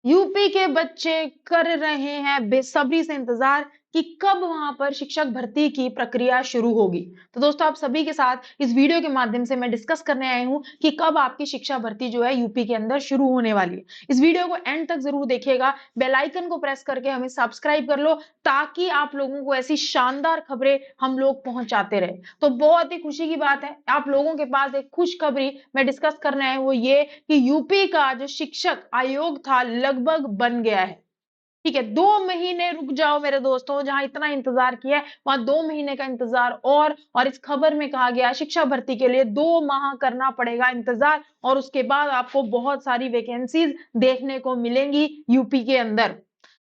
UP के बच्चे कर रहे हैं बेसब्री से इंतजार कि कब वहां पर शिक्षक भर्ती की प्रक्रिया शुरू होगी। तो दोस्तों, आप सभी के साथ इस वीडियो के माध्यम से मैं डिस्कस करने आई हूं कि कब आपकी शिक्षा भर्ती जो है यूपी के अंदर शुरू होने वाली है। इस वीडियो को एंड तक जरूर देखिएगा, बेल आइकन को प्रेस करके हमें सब्सक्राइब कर लो ताकि आप लोगों को ऐसी शानदार खबरें हम लोग पहुंचाते रहे। तो बहुत ही खुशी की बात है, आप लोगों के पास एक खुशखबरी मैं डिस्कस करने आई, वो ये कि यूपी का जो शिक्षक आयोग था लगभग बन गया है। ठीक है, 2 महीने रुक जाओ मेरे दोस्तों, जहां इतना इंतजार किया है वहां 2 महीने का इंतजार और इस खबर में कहा गया है शिक्षा भर्ती के लिए 2 माह करना पड़ेगा इंतजार, और उसके बाद आपको बहुत सारी वैकेंसीज देखने को मिलेंगी यूपी के अंदर।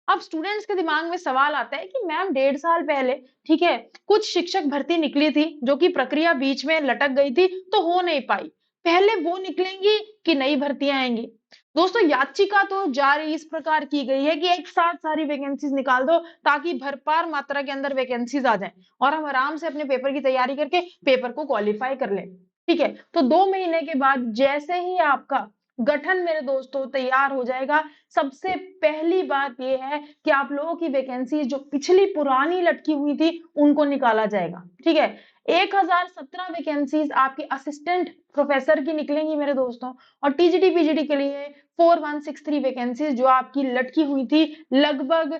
अब स्टूडेंट्स के दिमाग में सवाल आता है कि मैम 1.5 साल पहले, ठीक है, कुछ शिक्षक भर्ती निकली थी जो कि प्रक्रिया बीच में लटक गई थी तो हो नहीं पाई, पहले वो निकलेंगी कि नई भर्तियां आएंगी? दोस्तों, याचिका तो जारी इस प्रकार की गई है कि एक साथ सारी वैकेंसीज निकाल दो ताकि भरपार मात्रा के अंदर वैकेंसीज आ जाएं और हम आराम से अपने पेपर की तैयारी करके पेपर को क्वालिफाई कर लें। ठीक है, तो 2 महीने के बाद जैसे ही आपका गठन मेरे दोस्तों तैयार हो जाएगा, सबसे पहली बात यह है कि आप लोगों की वैकेंसी जो पिछली पुरानी लटकी हुई थी उनको निकाला जाएगा। ठीक है, 1017 वैकेंसीज आपके असिस्टेंट प्रोफेसर की निकलेंगी मेरे दोस्तों, और टीजीटी पीजीटी के लिए 4163 वैकेंसीज जो आपकी लटकी हुई थी, लगभग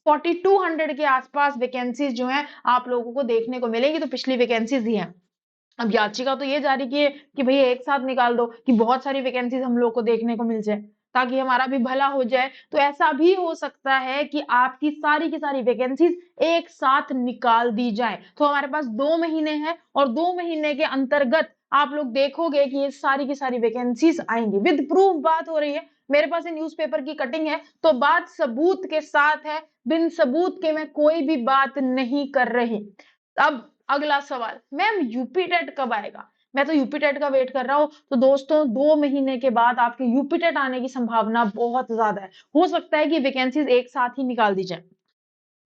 4200 के आसपास वैकेंसीज जो है आप लोगों को देखने को मिलेंगी। तो पिछली वैकेंसीज ही है। अब याचिका तो ये जारी की है कि भैया एक साथ निकाल दो कि बहुत सारी वैकेंसीज हम लोग को देखने को मिल जाए ताकि हमारा भी भला हो जाए। तो ऐसा भी हो सकता है कि आपकी सारी की सारी वैकेंसीज एक साथ निकाल दी जाए। तो हमारे पास 2 महीने हैं और 2 महीने के अंतर्गत आप लोग देखोगे कि ये सारी की सारी वैकेंसीज आएंगी। विद प्रूफ बात हो रही है, मेरे पास ये न्यूज़पेपर की कटिंग है, तो बात सबूत के साथ है, बिन सबूत के मैं कोई भी बात नहीं कर रही। अब अगला सवाल, मैम यूपी टेट कब आएगा? मैं तो यूपी टेट का वेट कर रहा हूं। तो दोस्तों, 2 महीने के बाद आपके यूपी टेट आने की संभावना बहुत ज्यादा है। हो सकता है कि वैकेंसीज एक साथ ही निकाल दी जाए,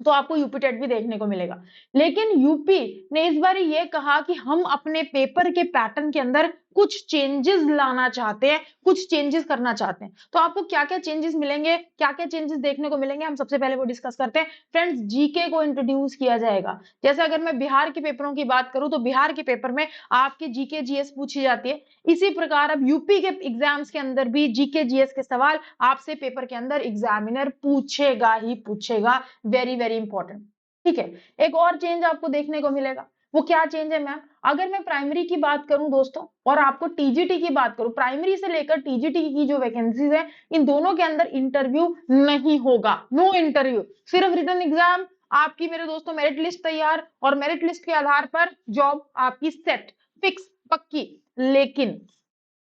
तो आपको यूपी टेट भी देखने को मिलेगा। लेकिन यूपी ने इस बार ये कहा कि हम अपने पेपर के पैटर्न के अंदर कुछ चेंजेस लाना चाहते हैं, कुछ चेंजेस करना चाहते हैं। तो आपको क्या-क्या चेंजेस मिलेंगे, क्या-क्या चेंजेस देखने को मिलेंगे, हम सबसे पहले वो डिस्कस करते हैं। फ्रेंड्स, जीके को इंट्रोड्यूस किया जाएगा। जैसे अगर मैं बिहार के पेपरों की बात करूं तो बिहार के पेपर में आपके जीके जीएस पूछी जाती है। इसी प्रकार अब यूपी के एग्जाम्स के अंदर भी जीके जीएस के सवाल आपसे पेपर के अंदर एग्जामिनर पूछेगा ही पूछेगा। Very very important. ठीक है, एक और चेंज आपको देखने को मिलेगा। वो क्या चेंज है मैम? अगर मैं प्राइमरी की बात करूं दोस्तों और आपको टीजीटी की बात करूं, प्राइमरी से लेकर टीजीटी की जो वैकेंसीज है इन दोनों के अंदर इंटरव्यू नहीं होगा। नो इंटरव्यू, सिर्फ रिटन एग्जाम। आपकी मेरे दोस्तों मेरिट लिस्ट तैयार और मेरिट लिस्ट के आधार पर जॉब आपकी सेट, फिक्स, पक्की। लेकिन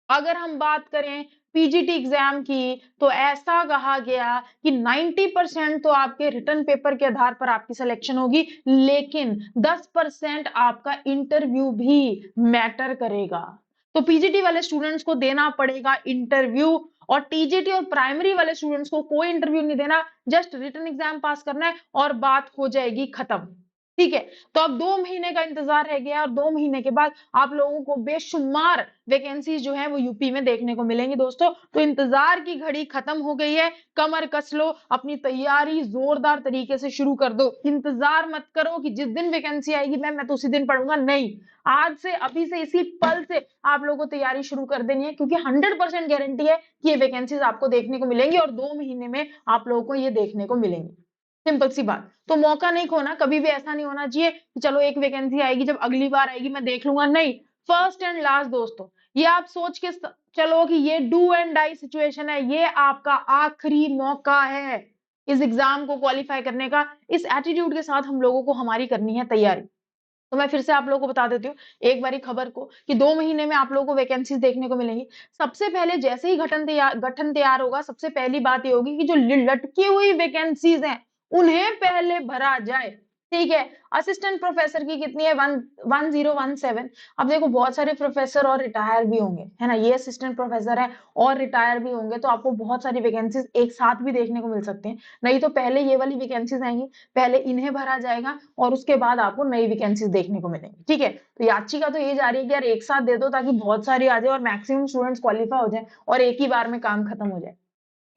अगर हम बात करें पीजीटी एग्जाम की, तो ऐसा कहा गया कि 90% तो आपके रिटन पेपर के आधार पर आपकी सिलेक्शन होगी, लेकिन 10% आपका इंटरव्यू भी मैटर करेगा। तो पीजीटी वाले स्टूडेंट्स को देना पड़ेगा इंटरव्यू, और टीजीटी और प्राइमरी वाले स्टूडेंट्स को कोई इंटरव्यू नहीं देना, जस्ट रिटन एग्जाम पास करना है और बात हो जाएगी खत्म। ठीक है, तो अब 2 महीने का इंतजार रह गया और 2 महीने के बाद आप लोगों को बेशुमार वैकेंसीज जो है वो यूपी में देखने को मिलेंगी दोस्तों। तो इंतजार की घड़ी खत्म हो गई है, कमर कस लो, अपनी तैयारी जोरदार तरीके से शुरू कर दो। इंतजार मत करो कि जिस दिन वैकेंसी आएगी मैं तो उसी दिन पढ़ूंगा, नहीं। आज से, अभी से, इसी पल से आप लोगों को तैयारी शुरू कर देनी है, क्योंकि 100% गारंटी है कि ये वैकेंसीज आपको देखने को मिलेंगी और 2 महीने में आप लोगों को ये देखने को मिलेंगी। सिंपल सी बात। तो मौका नहीं खोना, कभी भी ऐसा नहीं होना चाहिए कि चलो एक वैकेंसी आएगी, जब अगली बार आएगी मैं देख लूंगा, नहीं। फर्स्ट एंड लास्ट दोस्तों, ये आप सोच के चलो कि ये डू एंड डाई सिचुएशन है, ये आपका आखिरी मौका है इस एग्जाम को क्वालिफाई करने का। इस एटीट्यूड के साथ हम लोगों को हमारी करनी है तैयारी। तो मैं फिर से आप लोगों को बता देती हूँ एक बारी खबर को कि 2 महीने में आप लोगों को वैकेंसीज देखने को मिलेंगी। सबसे पहले जैसे ही गठन तैयार होगा, सबसे पहली बात ये होगी कि जो लटकी हुई वैकेंसीज हैं उन्हें पहले भरा जाए। ठीक है, असिस्टेंट प्रोफेसर की कितनी है? 1017। अब देखो, बहुत सारे प्रोफेसर और रिटायर भी होंगे, है ना, ये असिस्टेंट प्रोफेसर है और रिटायर भी होंगे, तो आपको बहुत सारी वैकेंसीज एक साथ भी देखने को मिल सकते हैं। नहीं तो पहले ये वाली वैकेंसीज आएंगी, पहले इन्हें भरा जाएगा और उसके बाद आपको नई वैकेंसीज देखने को मिलेंगी। ठीक है, तो याचिका तो ये जा रही है कि यार एक साथ दे दो ताकि बहुत सारी आ जाए और मैक्सिमम स्टूडेंट्स क्वालिफाई हो जाए और एक ही बार में काम खत्म हो जाए।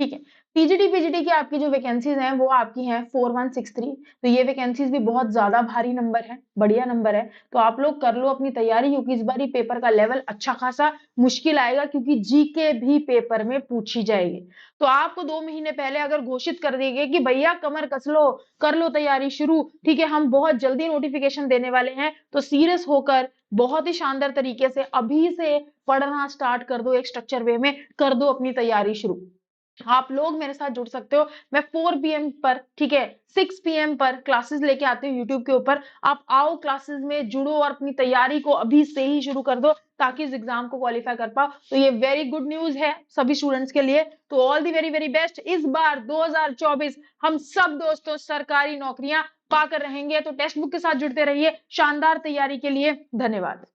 ठीक है। टीजीटी पीजीटी की आपकी जो वैकेंसीज हैं वो आपकी हैं 4163। तो ये वैकेंसीज भी बहुत ज्यादा भारी नंबर है, बढ़िया नंबर है। तो आप लोग कर लो अपनी तैयारी, क्योंकि इस बार ये पेपर का लेवल अच्छा खासा मुश्किल आएगा, क्योंकि जीके भी पेपर में पूछी जाएगी। तो आपको 2 महीने पहले अगर घोषित कर देंगे कि भैया कमर कस लो, कर लो तैयारी शुरू, ठीक है, हम बहुत जल्दी नोटिफिकेशन देने वाले हैं, तो सीरियस होकर बहुत ही शानदार तरीके से अभी से पढ़ना स्टार्ट कर दो, एक स्ट्रक्चर वे में कर दो अपनी तैयारी शुरू। आप लोग मेरे साथ जुड़ सकते हो। मैं 4 पीएम पर, ठीक है, 6 पीएम पर क्लासेस लेके आती हूँ यूट्यूब के ऊपर। आप आओ क्लासेस में जुड़ो और अपनी तैयारी को अभी से ही शुरू कर दो, ताकि इस एग्जाम को क्वालिफाई कर पाओ। तो ये वेरी गुड न्यूज है सभी स्टूडेंट्स के लिए। तो all the very very best. इस बार 2024 हम सब दोस्तों सरकारी नौकरियां पाकर रहेंगे। तो टेक्स्ट बुक के साथ जुड़ते रहिए शानदार तैयारी के लिए। धन्यवाद।